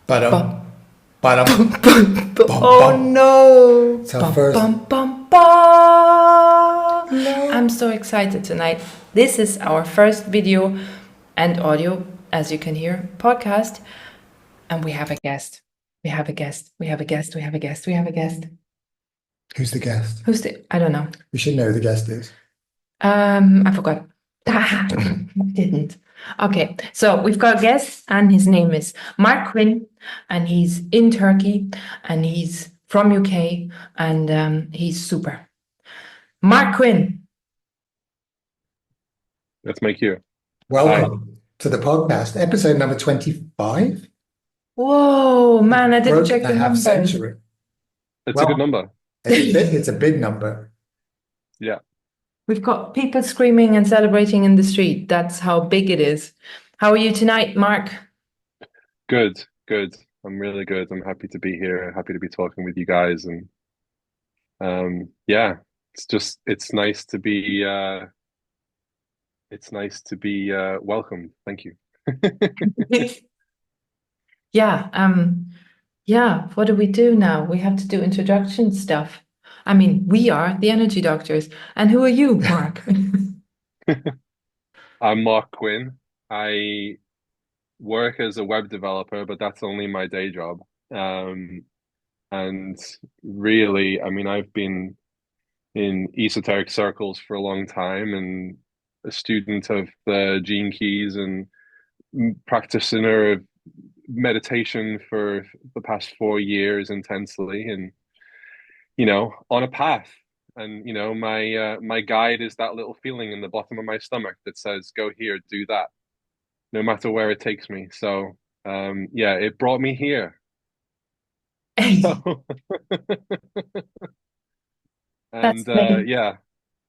Ba-dum, Bum, ba-dum, bum, bum, bum. bum, Oh bum. no! It's our Bum, first bum, bum, bum. I'm live. so excited tonight. This is our first video and audio, as you can hear, podcast. And we have a guest. We have a guest. We have a guest. We have a guest. We have a guest. Who's the guest? Who's the? I don't know. We should know who the guest is. I forgot. Didn't. Okay, so we've got a guest, and his name is Marc Quinn, and he's in Turkey, and he's from UK, and he's super. Marc Quinn. That's my cue. Hi. Welcome to the podcast, episode number 25. Whoa, man, I didn't Broke check the the half numbers. century. It's a good Well, number. it's a big number. Yeah. We've got people screaming and celebrating in the street. That's how big it is. How are you tonight, Marc? Good. Good. I'm really good. I'm happy to be here. Happy to be talking with you guys. And yeah, it's nice to be welcomed. Thank you. Yeah, yeah, what do we do now? We have to do introduction stuff. I mean, we are the energy doctors. And who are you, Marc? I'm Marc Quinn. I work as a web developer, but that's only my day job. And really, I mean, I've been in esoteric circles for a long time and a student of the gene keys and practitioner of meditation for the past 4 years intensely, and on a path. And my guide is that little feeling in the bottom of my stomach that says, go here, do that, no matter where it takes me. So yeah, it brought me here. Hey, So that's and me. yeah,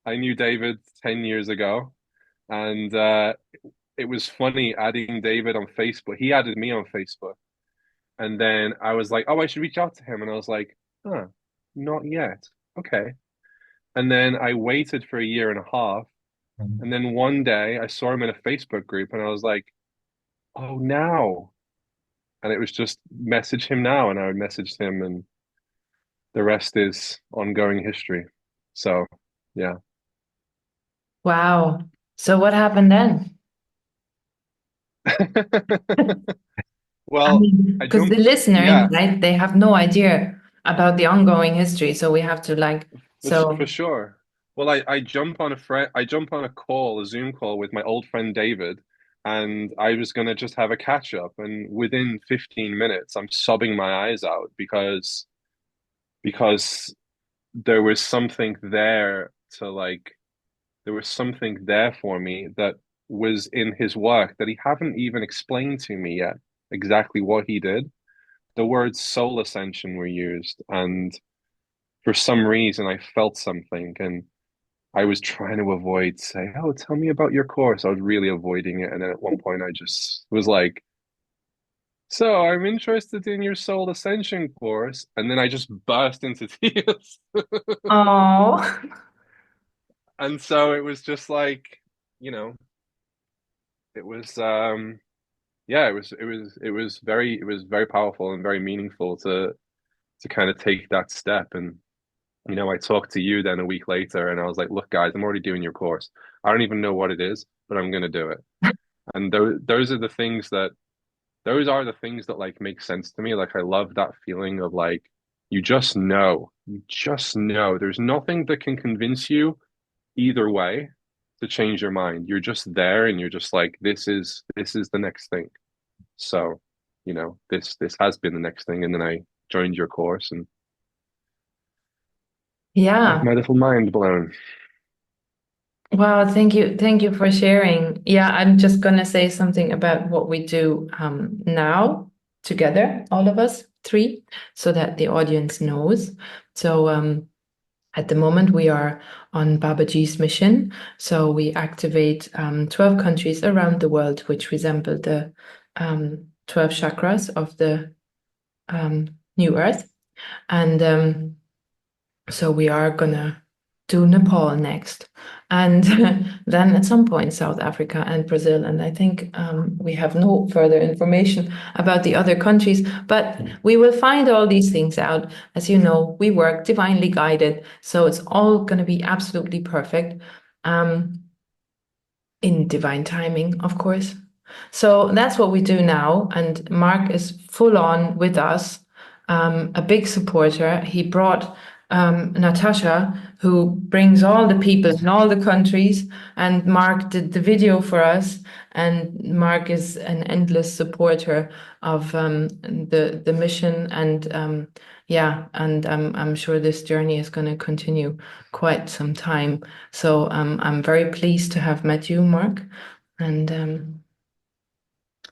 I knew David 10 years ago, and it was funny adding David on Facebook. He added me on Facebook. And then I was like, oh, I should reach out to him. And I was like, huh, not yet. Okay. And then I waited for a year and a half. And then one day I saw him in a Facebook group and I was like, oh, now. And it was just message him now. And I would message him, and the rest is ongoing history. So, yeah. Wow. So what happened then? I Well, mean, I because the jumped, listeners, yeah, right, they have no idea about the ongoing history. So we have to for so, sure. Well, I jump on a call, a Zoom call with my old friend David, and I was gonna just have a catch up. And within 15 minutes, I'm sobbing my eyes out because there was something there to like there was something there for me that was in his work that he haven't even explained to me yet exactly what he did. The words soul ascension were used, and for some reason I felt something, and I was trying to avoid saying, "Oh, tell me about your course." I was really avoiding it, and then at one point I just was like, "So I'm interested in your soul ascension course," and then I just burst into tears. oh, And so it was just like, you know, it was yeah, it was very powerful and very meaningful to kind of take that step. And I talked to you then a week later, and I was like, "Look, guys, I'm already doing your course. I don't even know what it is, but I'm going to do it." And those are the things that like make sense to me. Like I love that feeling of like you just know. There's nothing that can convince you either way to change your mind. You're just there, and you're just like, this is the next thing. So, this has been the next thing. And then I joined your course and had yeah. my little mind blown. Wow, thank you. Thank you for sharing. Yeah, I'm just gonna say something about what we do now together, all of us three, so that the audience knows. So at the moment we are on Babaji's mission. So we activate 12 countries around the world, which resemble the 12 chakras of the New Earth. And so we are gonna do Nepal next. and then at some point South Africa and Brazil. And I think we have no further information about the other countries, but we will find all these things out. As you know, we work divinely guided, so it's all going to be absolutely perfect. In divine timing, of course. So that's what we do now. And Mark is full on with us, a big supporter. He brought Natasha, who brings all the people in all the countries, and Mark did the video for us. And Mark is an endless supporter of the mission, and yeah, and I'm sure this journey is going to continue quite some time. So I'm very pleased to have met you, Mark. And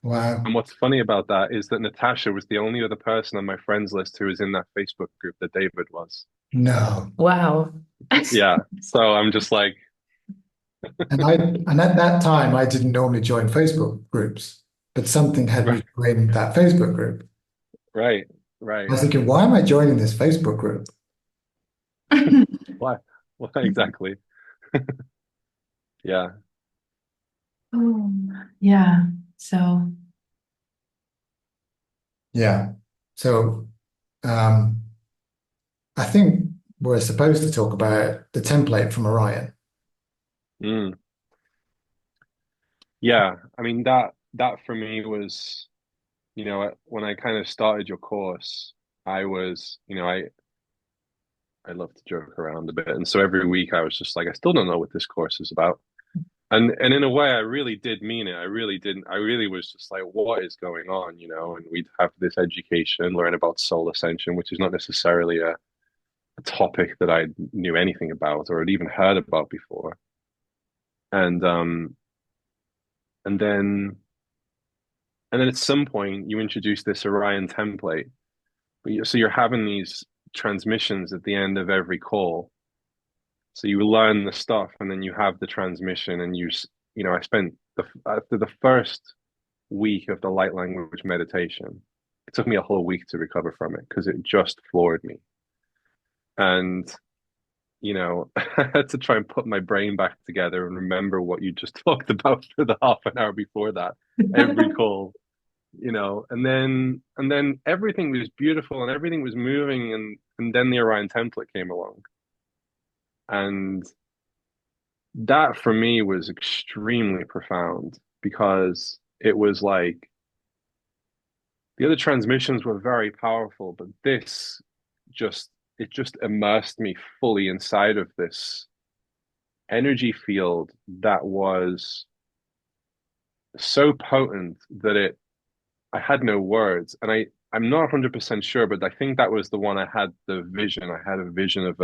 Wow. And what's funny about that is that Natasha was the only other person on my friends list who was in that Facebook group that David was. No. wow. Yeah. So I'm just like, And at that time, I didn't normally join Facebook groups, but something had me right, join that Facebook group. right, I right. was thinking, why am I joining this Facebook group? Why? Why exactly? Yeah. Oh, yeah. So Yeah. So um, I think we're supposed to talk about the template from Orion. Mm. Yeah. I mean that for me was, when I kind of started your course, I was, I love to joke around a bit. And so every week I was just like, I still don't know what this course is about. And in a way, I really did mean it. I really didn't. I really was just like, what is going on, And we'd have this education, learn about soul ascension, which is not necessarily a topic that I knew anything about or had even heard about before. And and then and then at some point, you introduce this Orion template. So you're having these transmissions at the end of every call. So you learn the stuff, and then you have the transmission, and I spent after the first week of the light language meditation. It took me a whole week to recover from it because it just floored me. And, I had to try and put my brain back together and remember what you just talked about for the half an hour before that, every call, and then everything was beautiful and everything was moving, and then the Orion template came along. And that for me was extremely profound because it was like the other transmissions were very powerful, but this just immersed me fully inside of this energy field that was so potent that I had no words. And I'm not 100% sure, but I think that was the one I had the vision. I had a vision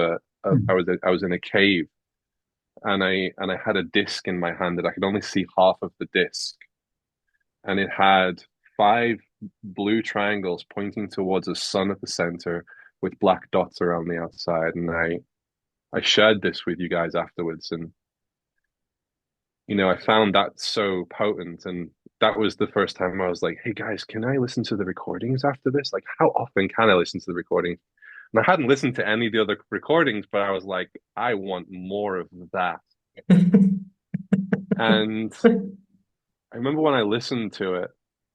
I was in a cave, and I had a disc in my hand that I could only see half of the disc, and it had five blue triangles pointing towards a sun at the center with black dots around the outside. And I shared this with you guys afterwards, and I found that so potent. And that was the first time I was like, hey guys, can I listen to the recordings after this? Like, how often can I listen to the recordings? And I hadn't listened to any of the other recordings, but I was like, I want more of that. And I remember when I listened to it,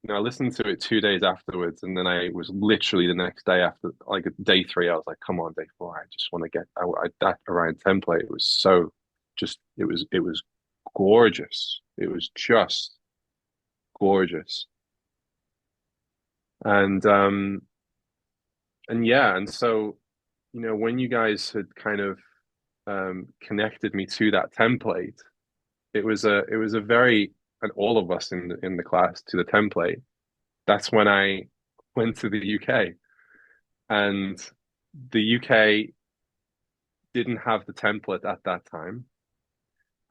I listened to it 2 days afterwards, and then I was literally the next day after, like day three, I was like, come on, day four, I just want to get that Orion template was so just, it was gorgeous. It was just gorgeous. And yeah, and so, when you guys had kind of connected me to that template, it was a very, and all of us in the class to the template. That's when I went to the UK, and the UK didn't have the template at that time.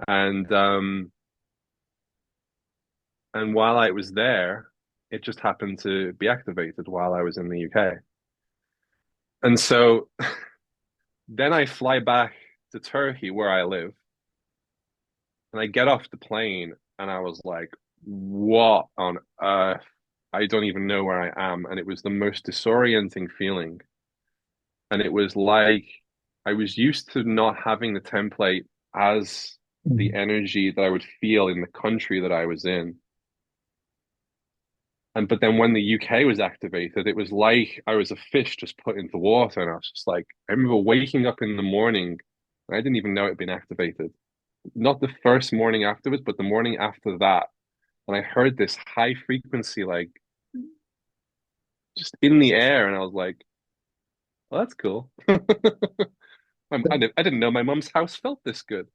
And while I was there, it just happened to be activated while I was in the UK. And so then I fly back to Turkey where I live, and I get off the plane, and I was like, what on earth? I don't even know where I am. And it was the most disorienting feeling. And it was like I was used to not having the template as the energy that I would feel in the country that I was in. But then when the UK was activated, it was like I was a fish just put into water. And I was just like, I remember waking up in the morning, and I didn't even know it had been activated. Not the first morning afterwards, but the morning after that. And I heard this high frequency, like just in the air. And I was like, well, that's cool. I didn't know my mum's house felt this good.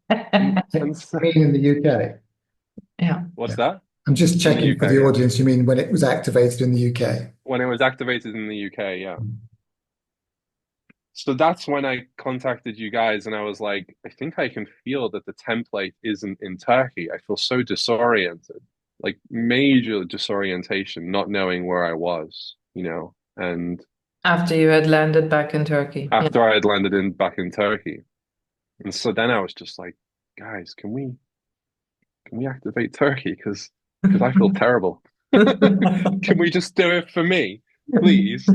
And so, You mean in the UK? Yeah. what's Yeah. that? I'm just In the checking for UK, the yeah. audience. You mean when it was activated in the UK? When it was activated in the UK, yeah. So that's when I contacted you guys and I was like, I think I can feel that the template isn't in Turkey. I feel so disoriented, like major disorientation, not knowing where I was, and After you had landed back in Turkey. Yeah. after I had landed back in Turkey. And so then I was just like, guys, can we activate Turkey? Because I feel terrible. Can we just do it for me, please?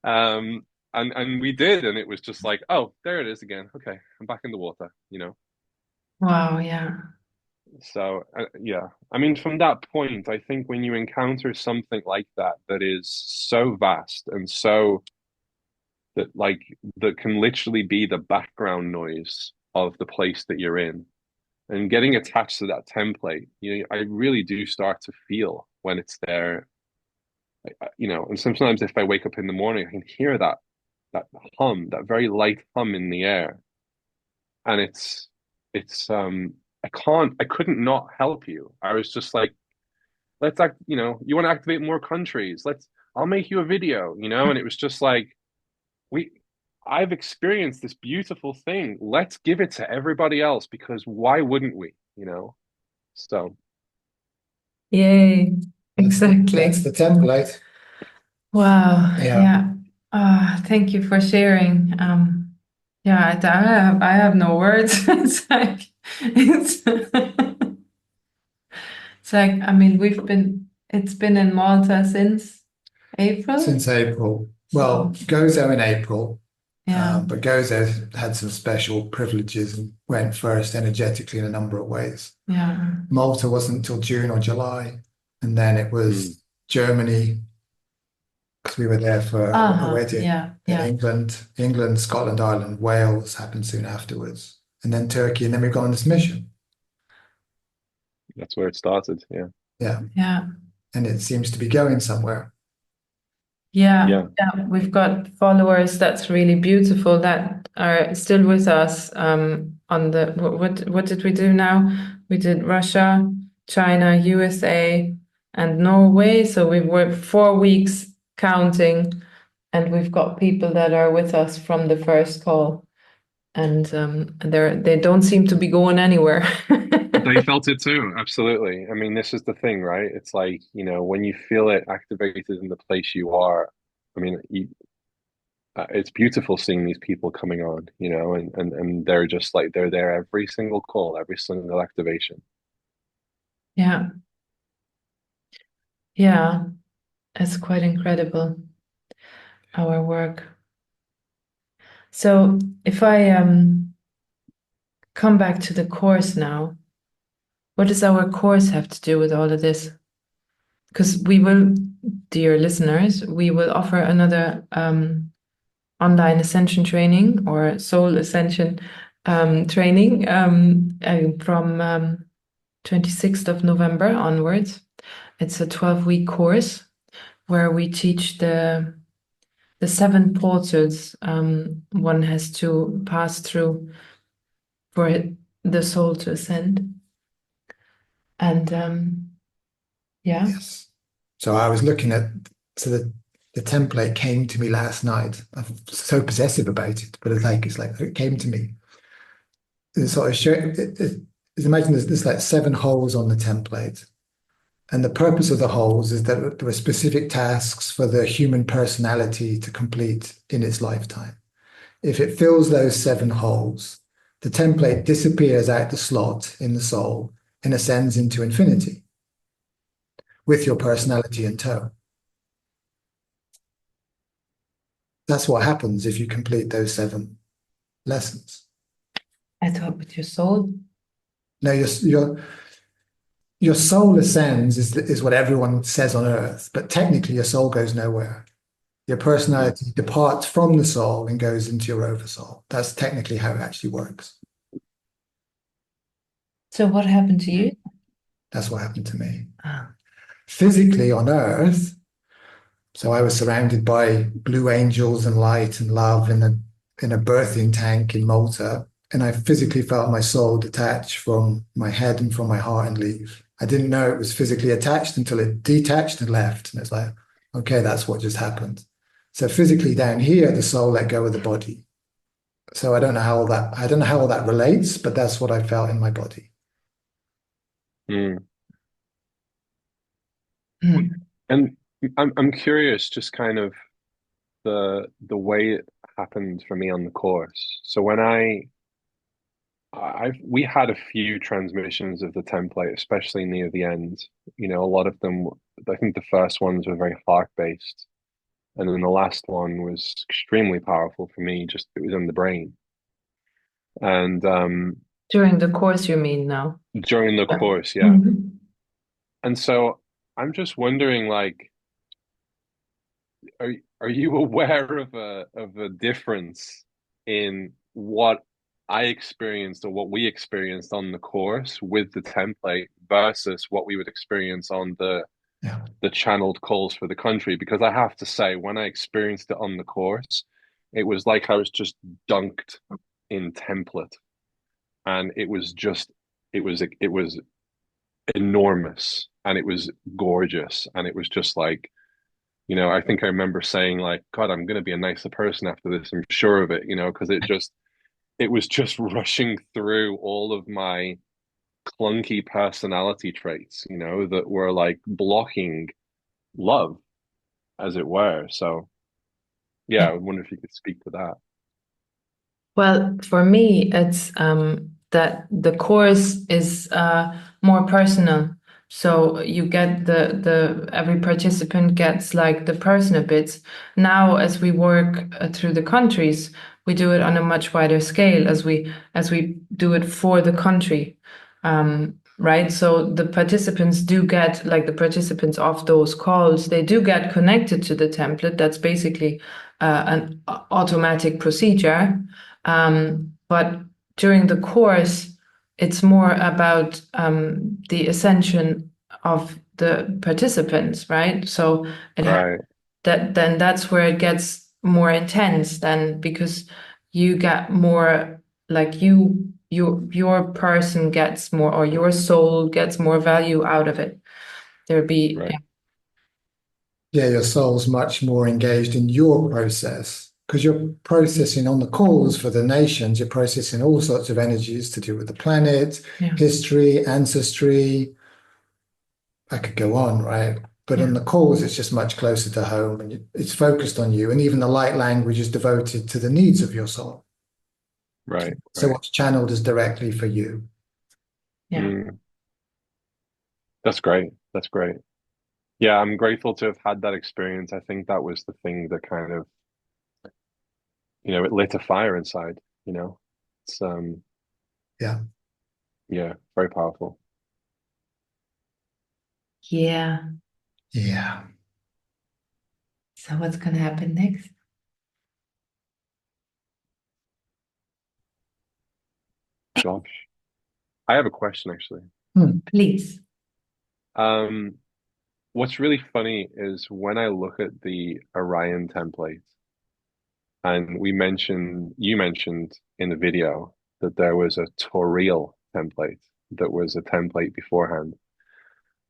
Um, and we did, and it was just like, oh, there it is again. Okay, I'm back in the water. Wow, yeah. So yeah, I mean, from that point, I think when you encounter something like that that is so vast and so that can literally be the background noise of the place that you're in, and getting attached to that template, I really do start to feel when it's there. And sometimes if I wake up in the morning, I can hear that hum, that very light hum in the air. And I couldn't not help you. I was just like, let's act, you want to activate more countries. I'll make you a video. And it was just like, we, I've experienced this beautiful thing. Let's give it to everybody else because why wouldn't we? So, Yay. Exactly. That's the template. Wow. Yeah. Yeah. Thank you for sharing. Yeah, I have no words. It's like it's it's like I mean it's been in Malta since April. Since April. Well, Gozo in April, Yeah. but Gozo had some special privileges and went first energetically in a number of ways. Yeah. Malta wasn't until June or July, and then it was Germany because we were there for a wedding. Yeah. Then Yeah. England, Scotland, Ireland, Wales happened soon afterwards, and then Turkey, and then we've gone on this mission. that's where it started. Yeah. Yeah, Yeah. and it seems to be going somewhere. Yeah. Yeah. Yeah. We've got followers that's really beautiful that are still with us. On the what did we do now? We did Russia, China, USA, and Norway. So we were 4 weeks counting, and we've got people that are with us from the first call, and they don't seem to be going anywhere. They felt it too, absolutely. I mean, this is the thing, right? It's like, when you feel it activated in the place you are, I mean, it's beautiful seeing these people coming on, and they're just like, they're there every single call, every single activation. Yeah. Yeah. It's quite incredible, our work. So if I come back to the course now, what does our course have to do with all of this? Because we will, dear listeners, we will offer another online ascension training or soul ascension training from 26th of November onwards. It's a 12-week course where we teach the 7 portals one has to pass through for the soul to ascend. And yeah. Yes. So I was looking at the template came to me last night. I'm so possessive about it, but it's like it came to me. It's sort of imagine there's like 7 holes on the template. And the purpose of the holes is that there are specific tasks for the human personality to complete in its lifetime. If it fills those 7 holes, the template disappears out the slot in the soul and ascends into infinity with your personality in tow. That's what happens if you complete those 7 lessons. I thought with your soul. No, your soul ascends is what everyone says on earth, but technically your soul goes nowhere. Your Mm. personality departs from the soul and goes into your oversoul. That's technically how it actually works. So what happened to you? Mm. That's what happened to me. Ah, Physically on earth, so I was surrounded by blue angels and light and love in a birthing tank in Malta. And I physically felt my soul detach from my head and from my heart and leave. I didn't know it was physically attached until it detached and left. And it's like, okay, that's what just happened. So physically down here, the soul let go of the body. So I don't know how all that relates, but that's what I felt in my body. Mm. hmm. And I'm curious, just kind of the way it happened for me on the course. So when we had a few transmissions of the template, especially near the end. You know, a lot of them, I think the first ones were very heart based. And then the last one was extremely powerful for me, just it was in the brain. And During the course, you mean now? during the Yeah. course, yeah. Mhm. And so I'm just wondering, like, are you aware of a difference in what I experienced or what we experienced on the course with the template versus what we would experience on Yeah. the channeled calls for the country? Because I have to say, when I experienced it on the course, it was like I was just dunked in template, and it was enormous, and it was gorgeous, and it was just like, I think I remember saying like, God, I'm going to be a nicer person after this. I'm sure of it, because it was just rushing through all of my clunky personality traits, that were like blocking love, as it were. So, yeah, I wonder if you could speak to that. Well, for me, it's that the course is more personal. So you get the every participant gets like the personal bits. Now, as we work through the countries, we do it on a much wider scale as we do it for the country. Right. So the participants do get like the participants of those calls, they do get connected to the template. That's basically an automatic procedure. But during the course, it's more about the ascension of the participants, right? So it ha Right, that then that's where it gets more intense then because you get more like your person gets more or your soul gets more value out of it. There'll be right, Yeah, your soul's much more engaged in your process because you're processing on the calls for the nations, you're processing all sorts of energies to do with the planet, yeah, history, ancestry. I could go on, right? But yeah, on the calls, it's just much closer to home and it's focused on you. And even the light language is devoted to the needs of your soul. right, So right. what's channeled is directly for you. yeah. Mm, that's great. That's great. Yeah, I'm grateful to have had that experience. I think that was the thing that kind of, it lit a fire inside. It's Yeah. yeah, very powerful. Yeah. Yeah. So what's gonna happen next? Gosh. I have a question actually. Hmm. Please. Um, what's really funny is when I look at the Orion template, and you mentioned in the video that there was a Toriel template that was a template beforehand.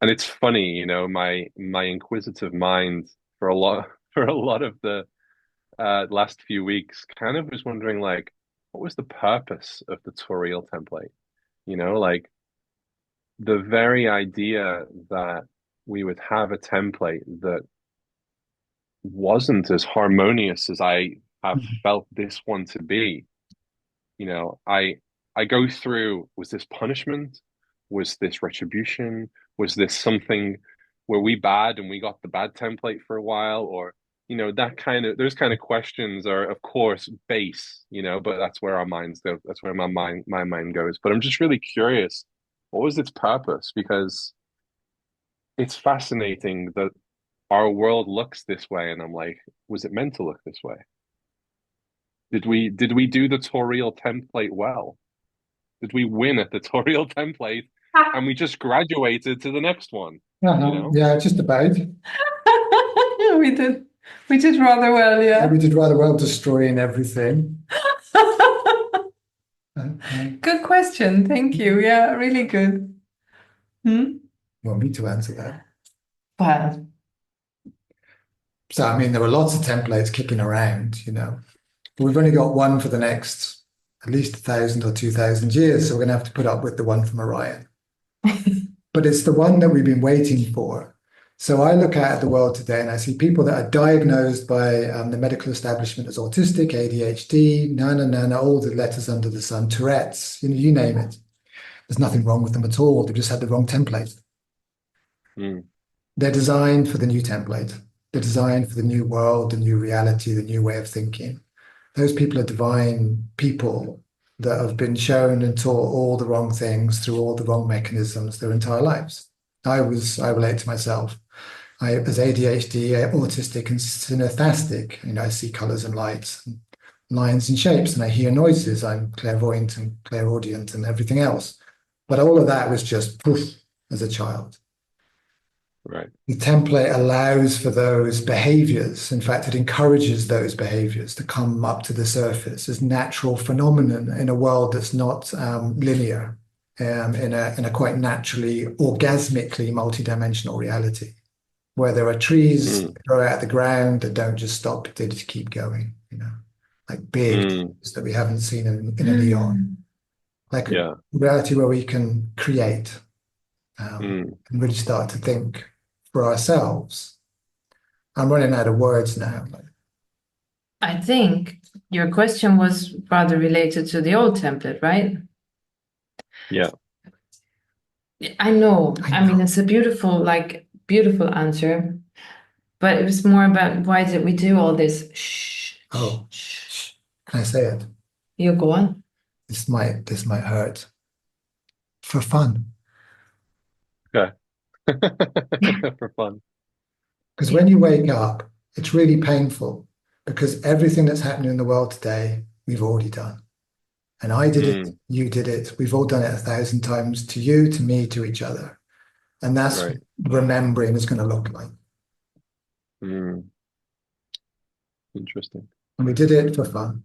And it's funny, my inquisitive mind for a lot for a lot of the last few weeks kind of was wondering like, what was the purpose of the Toriel template? Like the very idea that we would have a template that wasn't as harmonious as I have felt this one to be. I go through, was this punishment? Was this retribution? Was this something, were we bad and we got the bad template for a while? Or, those kind of questions are, of course, base, but that's where our minds go. That's where my mind goes. But I'm just really curious, what was its purpose? Because it's fascinating that our world looks this way, and I'm like, was it meant to look this way? Did we do the tutorial template well? Did we win at the tutorial template and we just graduated to the next one? Yeah, just about. We did. We did rather well, Yeah, yeah. we did rather well destroying everything. Good question. Thank you. Yeah, really good. You want me to answer that? Well, So, I mean, there were lots of templates kicking around, but we've only got one for the next at least 1,000 or 2,000 years. So we're going to have to put up with the one from Orion. But it's the one that we've been waiting for. So I look out at the world today and I see people that are diagnosed by the medical establishment as autistic, ADHD, all the letters under the sun, Tourette's, you name it. There's nothing wrong with them at all. They've just had the wrong template. They're designed for the new template. They're designed for the new world, the new reality, the new way of thinking. Those people are divine people that have been shown and taught all the wrong things through all the wrong mechanisms their entire lives. I relate to myself. As ADHD, autistic and synesthetic, I see colors and lights and lines and shapes, and I hear noises. I'm clairvoyant and clairaudient and everything else. But all of that was just poof as a child. Right. The template allows for those behaviors. In fact, it encourages those behaviors to come up to the surface as natural phenomenon in a world that's not linear, in a quite naturally, orgasmically multidimensional reality, where there are trees that grow out of the ground that don't just stop, they just keep going, like big trees that we haven't seen in an eon. Like a reality where we can create and really start to think for ourselves. I'm running out of words now. I think your question was rather related to the old template, right? Yeah. I know. I mean, it's a beautiful answer, but it was more about why did we do all this? Shh. Oh, shh. Can I say it? You go on. This might hurt. For fun. Okay. For fun. Because when you wake up, it's really painful because everything that's happening in the world today, we've already done. And I did it, you did it. We've all done it 1,000 times, to you, to me, to each other. And that's what remembering is going to look like. Interesting. And we did it for fun.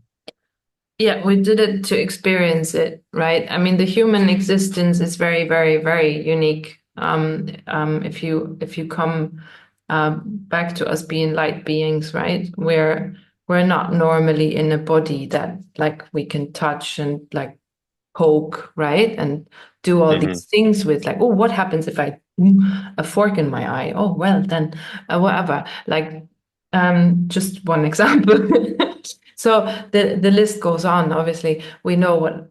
Yeah, we did it to experience it, right? I mean, the human existence is very, very, very unique. If you come back to us being light beings, right? We're not normally in a body that like we can touch and like poke, right? And do all these things with, like, oh, what happens if I a fork in my eye? Oh, well, then whatever. Like, just one example. So the list goes on. Obviously, we know what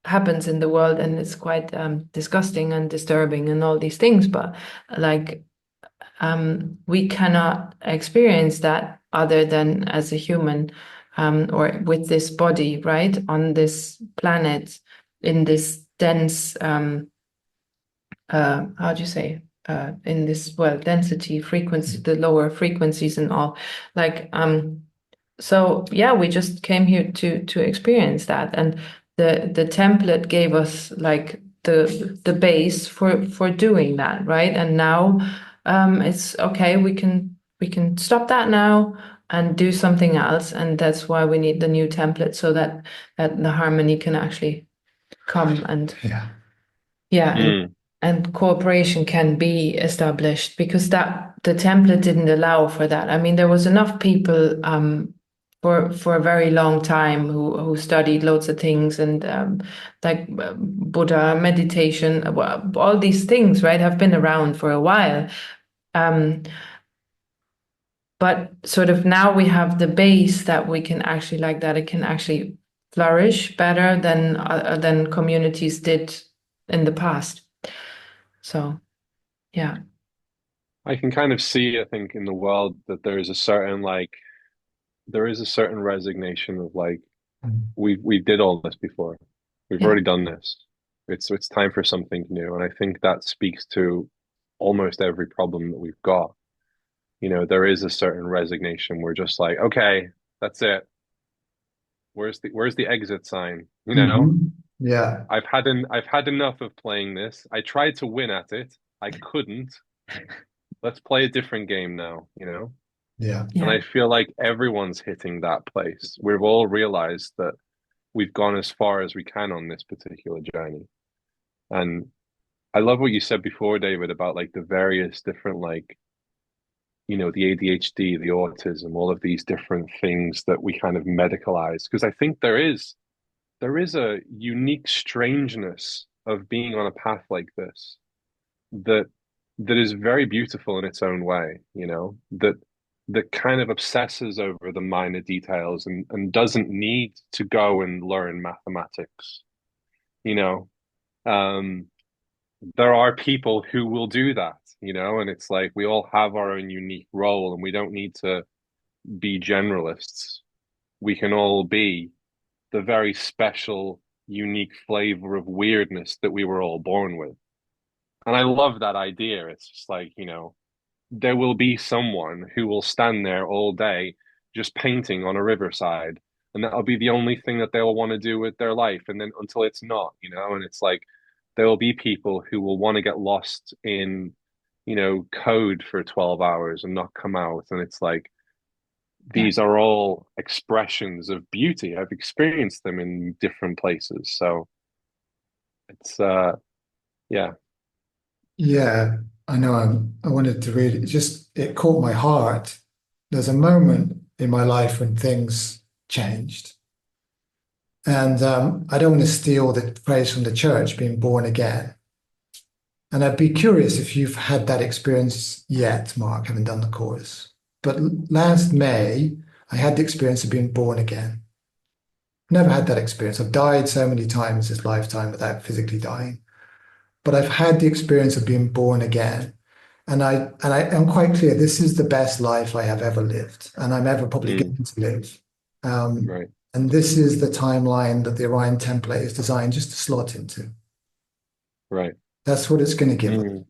happens in the world, and it's quite disgusting and disturbing and all these things. But like, we cannot experience that other than as a human, or with this body, right, on this planet, in this dense, how do you say, in this, well, density, frequency, the lower frequencies and all, like, so yeah, we just came here to experience that, and the template gave us like the base for doing that, right? And now it's okay, we can stop that now and do something else, and that's why we need the new template, so that the harmony can actually come, and and cooperation can be established, because that the template didn't allow for that. I mean, there was enough people for a very long time who studied loads of things, and like Buddha, meditation, all these things, right, have been around for a while. But sort of now we have the base that we can actually, like, that it can actually flourish better than communities did in the past. So, yeah. I can kind of see, I think, in the world that there is a certain resignation of like Mm. we did all this before. We've Yeah. already done this. It's time for something new. And I think that speaks to almost every problem that we've got. You know, there is a certain resignation. We're just like, okay, that's it. Where's the exit sign? You know, Mhm. Yeah, I've had enough of playing this. I tried to win at it. I couldn't. Let's play a different game now, you know? yeah, And Yeah. I feel like everyone's hitting that place. We've all realized that we've gone as far as we can on this particular journey. And I love what you said before, David, about like the various different like, you know, the ADHD, the autism, all of these different things that we kind of medicalize. Because I think there is a unique strangeness of being on a path like this that is very beautiful in its own way, you know, that kind of obsesses over the minor details and doesn't need to go and learn mathematics, you know. Um, there are people who will do that, you know, and it's like we all have our own unique role and we don't need to be generalists. We can all be the very special, unique flavor of weirdness that we were all born with. And I love that idea. It's just like, you know, there will be someone who will stand there all day just painting on a riverside. And that'll be the only thing that they'll want to do with their life. And then until it's not, you know, and it's like there will be people who will want to get lost in, you know, code for 12 hours and not come out. And it's like Yeah. these are all expressions of beauty. I've experienced them in different places. So it's yeah. yeah. I know. I wanted to read it. It caught my heart. There's a moment in my life when things changed. And I don't want to steal the phrase from the church, being born again. And I'd be curious if you've had that experience yet, Mark, having done the course. But last May, I had the experience of being born again. Never had that experience. I've died so many times this lifetime without physically dying. But I've had the experience of being born again. And I am quite clear this is the best life I have ever lived, and I'm ever probably Mm, going to live. Um, right, and this is the timeline that the Orion template is designed just to slot into. right. That's what it's going to give us. Mm,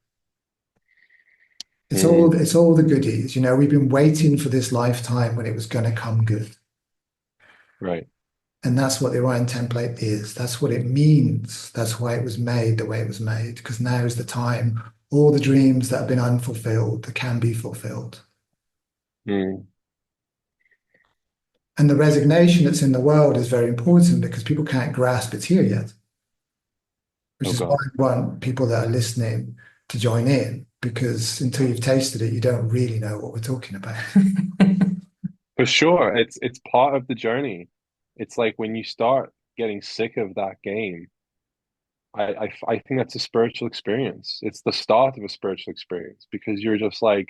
It's all mm, it's all the goodies. You know, we've been waiting for this lifetime when it was going to come good. right. And that's what the Orion template is. That's what it means. That's why it was made the way it was made, because now is the time. All the dreams that have been unfulfilled that can be fulfilled. Mm. And the resignation that's in the world is very important because people can't grasp it's here yet, which Oh is why God. I want people that are listening to join in, because until you've tasted it, you don't really know what we're talking about. For sure, it's part of the journey. It's like when you start getting sick of that game, I think that's a spiritual experience. It's the start of a spiritual experience because you're just like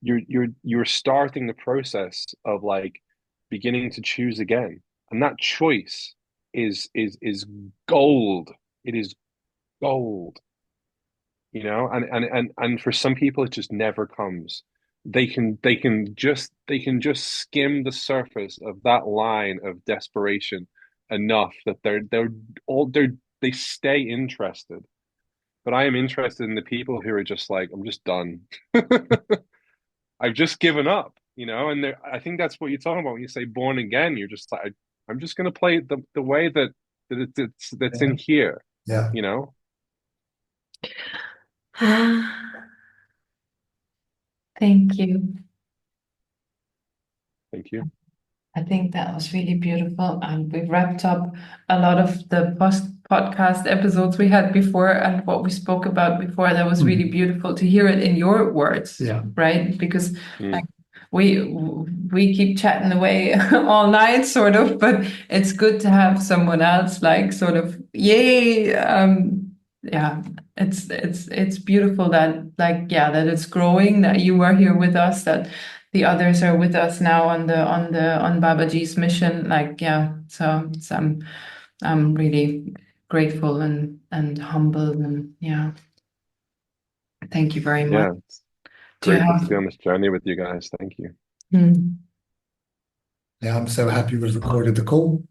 you're starting the process of like beginning to choose again. And that choice is gold. It is gold. You know, and for some people it just never comes. They can just skim the surface of that line of desperation enough that they stay interested. But I am interested in the people who are just like, I'm just done. I've just given up, you know, and I think that's what you're talking about when you say born again. You're just like, I'm just gonna play the way that's Yeah. in here, Yeah. you know. Thank you. Thank you. I think that was really beautiful. And we wrapped up a lot of the podcast episodes we had before and what we spoke about before. That was really Mhm. beautiful to hear it in your words, Yeah. right? Because like Mm, we keep chatting away all night, sort of, but it's good to have someone else like sort of, yay, yeah, it's beautiful that like yeah, that it's growing, that you are here with us, that the others are with us now on Babaji's mission. Like, yeah, so I'm really grateful and humbled and yeah, thank you very much. yeah. Do you Grateful to have? be on this journey with you guys. Thank you. Hmm. Yeah, I'm so happy we've recorded the call.